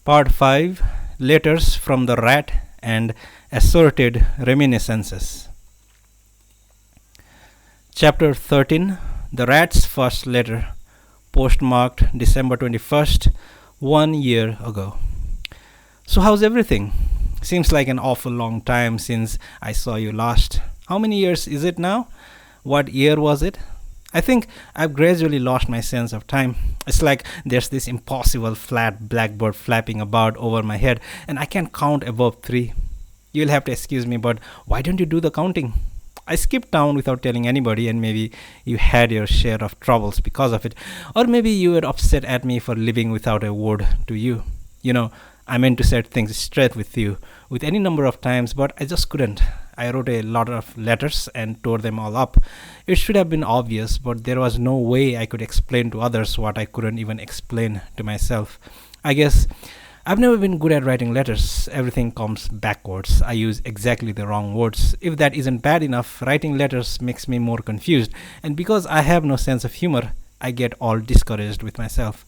Part 5, Letters from the Rat and Assorted Reminiscences. Chapter 13, The Rat's First Letter, postmarked December 21st, 1 year ago. So, how's everything? Seems like an awful long time since I saw you last. How many years is it now? What year was it? I think I've gradually lost my sense of time. It's like there's this impossible flat blackboard flapping about over my head, and I can't count above 3. You'll have to excuse me, but why don't you do the counting? I skipped town without telling anybody, and maybe you had your share of troubles because of it. Or maybe you were upset at me for living without a word to you. You know, I meant to set things straight with you with any number of times, but I just couldn't. I wrote a lot of letters and tore them all up. It should have been obvious, but there was no way I could explain to others what I couldn't even explain to myself. I guess I've never been good at writing letters. Everything comes backwards. I use exactly the wrong words. If that isn't bad enough, writing letters makes me more confused, and because I have no sense of humor, I get all discouraged with myself.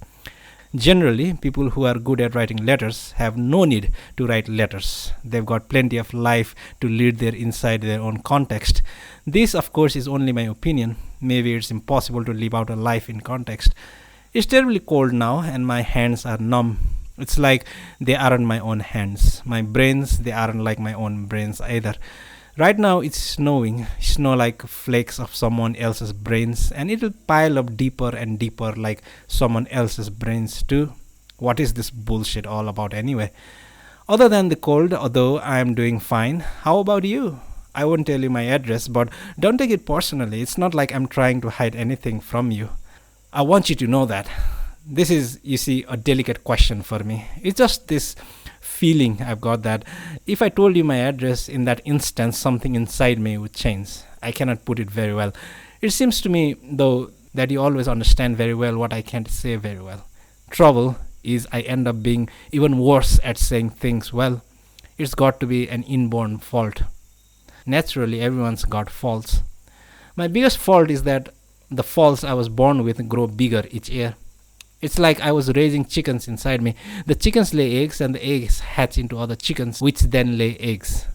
Generally, people who are good at writing letters have no need to write letters. They've got plenty of life to lead their inside their own context. This, of course, is only my opinion. Maybe it's impossible to live out a life in context. It's terribly cold now, and my hands are numb. It's like they aren't my own hands. My brains, they aren't like my own brains either. Right now it's snowing, snow like flakes of someone else's brains, and it'll pile up deeper and deeper like someone else's brains too. What is this bullshit all about anyway? Other than the cold, although I am doing fine, how about you? I won't tell you my address, but don't take it personally. It's not like I'm trying to hide anything from you. I want you to know that. This is, you see, a delicate question for me. It's just this feeling I've got that if I told you my address in that instant, something inside me would change. I cannot put it very well. It seems to me, though, that you always understand very well what I can't say very well. Trouble is I end up being even worse at saying things well. It's got to be an inborn fault. Naturally, everyone's got faults. My biggest fault is that the faults I was born with grow bigger each year. It's like I was raising chickens inside me. The chickens lay eggs and the eggs hatch into other chickens, which then lay eggs.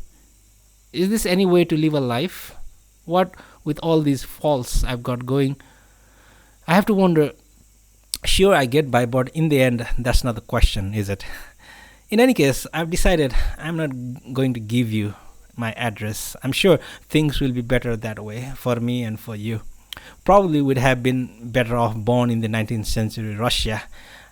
Is this any way to live a life? What with all these faults I've got going? I have to wonder, sure I get by, but in the end, that's not the question, is it? In any case, I've decided I'm not going to give you my address. I'm sure things will be better that way for me and for you. Probably would have been better off born in the 19th century Russia.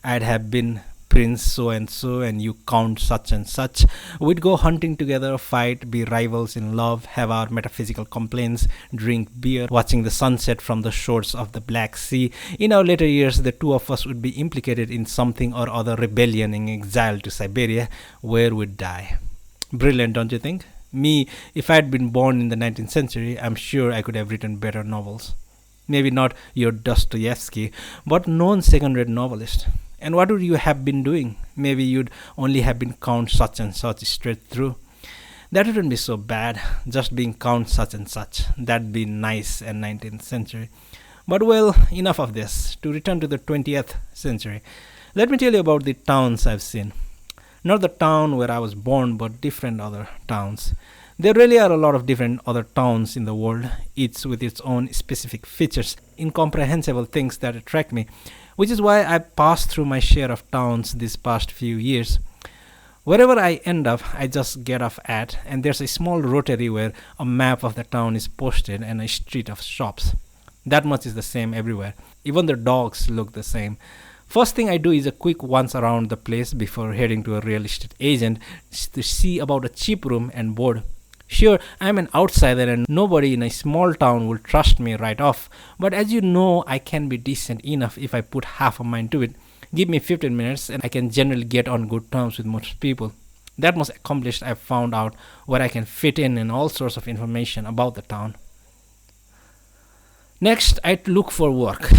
I'd have been Prince so and you Count such and such. We'd go hunting together, fight, be rivals in love, have our metaphysical complaints, drink beer, watching the sunset from the shores of the Black Sea. In our later years, the two of us would be implicated in something or other rebellion and exiled to Siberia, where we'd die. Brilliant, don't you think? Me, if I'd been born in the 19th century, I'm sure I could have written better novels. Maybe not your Dostoevsky, but known second-rate novelist. And what would you have been doing? Maybe you'd only have been Count such and such straight through. That wouldn't be so bad, just being Count such and such. That'd be nice in 19th century. But well, enough of this. To return to the 20th century, let me tell you about the towns I've seen. Not the town where I was born, but different other towns. There really are a lot of different other towns in the world, each with its own specific features, incomprehensible things that attract me, which is why I passed through my share of towns these past few years. Wherever I end up, I just get off at, and there's a small rotary where a map of the town is posted and a street of shops. That much is the same everywhere. Even the dogs look the same. First thing I do is a quick once around the place before heading to a real estate agent to see about a cheap room and board. Sure, I'm an outsider and nobody in a small town will trust me right off, but as you know, I can be decent enough if I put half a mind to it. Give me 15 minutes and I can generally get on good terms with most people. That much accomplished, I've found out where I can fit in and all sorts of information about the town. Next, I'd look for work.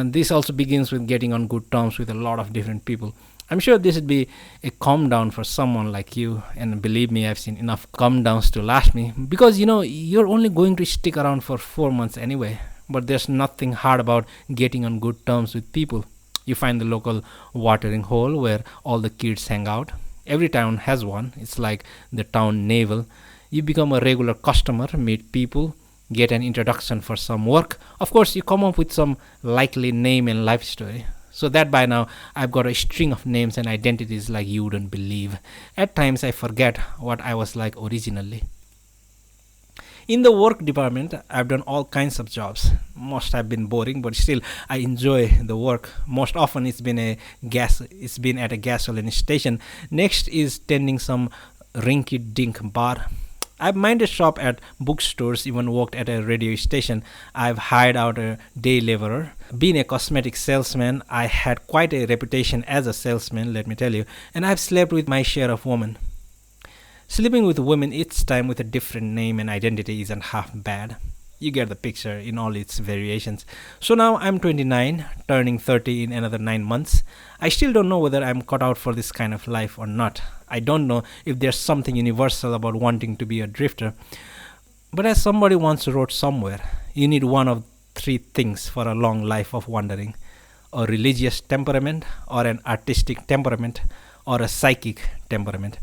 This also begins with getting on good terms with a lot of different people. I'm sure this would be a calm down for someone like you, and believe me, I've seen enough calm downs to last me, because you're only going to stick around for 4 months anyway. But there's nothing hard about getting on good terms with people. You find the local watering hole where all the kids hang out. Every town has one. It's like the town navel. You become a regular customer, meet people, get an introduction for some work. Of course, you come up with some likely name and life story. So that by now I've got a string of names and identities like you wouldn't believe. At times I forget what I was like originally. In the work department, I've done all kinds of jobs. Most have been boring, but still I enjoy the work. Most often it's been at a gasoline station. Next is tending some rinky-dink bar. I've minded shop at bookstores, even worked at a radio station. I've hired out a day laborer. Being a cosmetic salesman, I had quite a reputation as a salesman, let me tell you, and I've slept with my share of women. Sleeping with women each time with a different name and identity isn't half bad. You get the picture in all its variations. So now I'm 29, turning 30 in another 9 months. I still don't know whether I'm cut out for this kind of life or not. I don't know if there's something universal about wanting to be a drifter. But as somebody once wrote somewhere, you need one of three things for a long life of wandering: a religious temperament, or an artistic temperament, or a psychic temperament.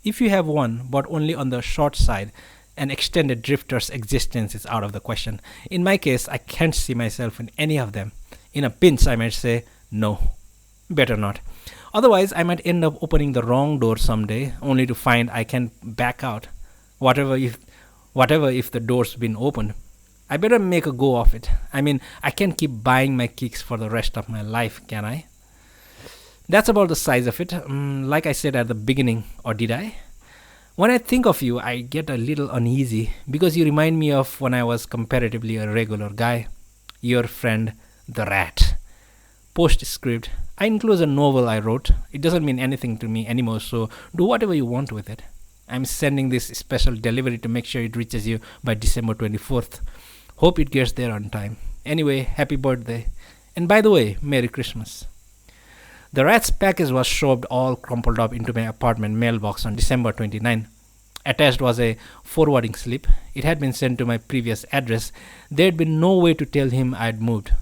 If you have one, but only on the short side, an extended drifter's existence is out of the question. In my case, I can't see myself in any of them. In a pinch, I might say, no, better not. Otherwise, I might end up opening the wrong door someday, only to find I can back out. Whatever if the door's been opened. I better make a go of it. I mean, I can't keep buying my kicks for the rest of my life, can I? That's about the size of it. Like I said at the beginning, or did I? When I think of you, I get a little uneasy because you remind me of when I was comparatively a regular guy. Your friend, the rat. Postscript. I enclose a novel I wrote. It doesn't mean anything to me anymore, so do whatever you want with it. I'm sending this special delivery to make sure it reaches you by December 24th. Hope it gets there on time. Anyway, happy birthday. And by the way, Merry Christmas. The rat's package was shoved all crumpled up into my apartment mailbox on December 29. Attached was a forwarding slip. It had been sent to my previous address. There had been no way to tell him I had moved.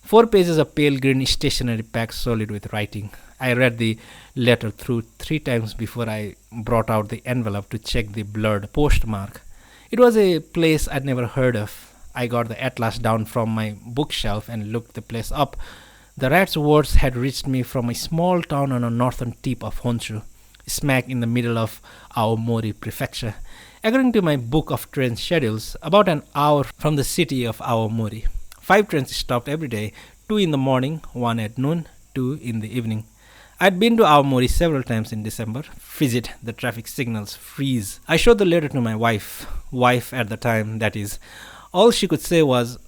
4 pages of pale green stationery packed solid with writing. I read the letter through 3 times before I brought out the envelope to check the blurred postmark. It was a place I'd never heard of. I got the atlas down from my bookshelf and looked the place up. The rat's words had reached me from a small town on a northern tip of Honshu, smack in the middle of Aomori Prefecture. According to my book of train schedules, about an hour from the city of Aomori. 5 trains stopped every day, 2 in the morning, 1 at noon, 2 in the evening. I'd been to Aomori several times in December. Fidget, the traffic signals freeze. I showed the letter to my wife at the time, that is. All she could say was,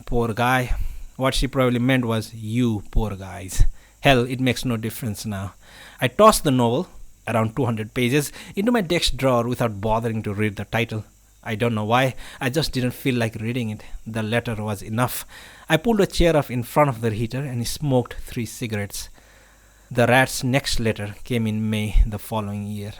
poor guy. What she probably meant was, you poor guys. Hell, it makes no difference now. I tossed the novel, around 200 pages, into my desk drawer without bothering to read the title. I don't know why, I just didn't feel like reading it. The letter was enough. I pulled a chair up in front of the heater and smoked 3 cigarettes. The rat's next letter came in May the following year.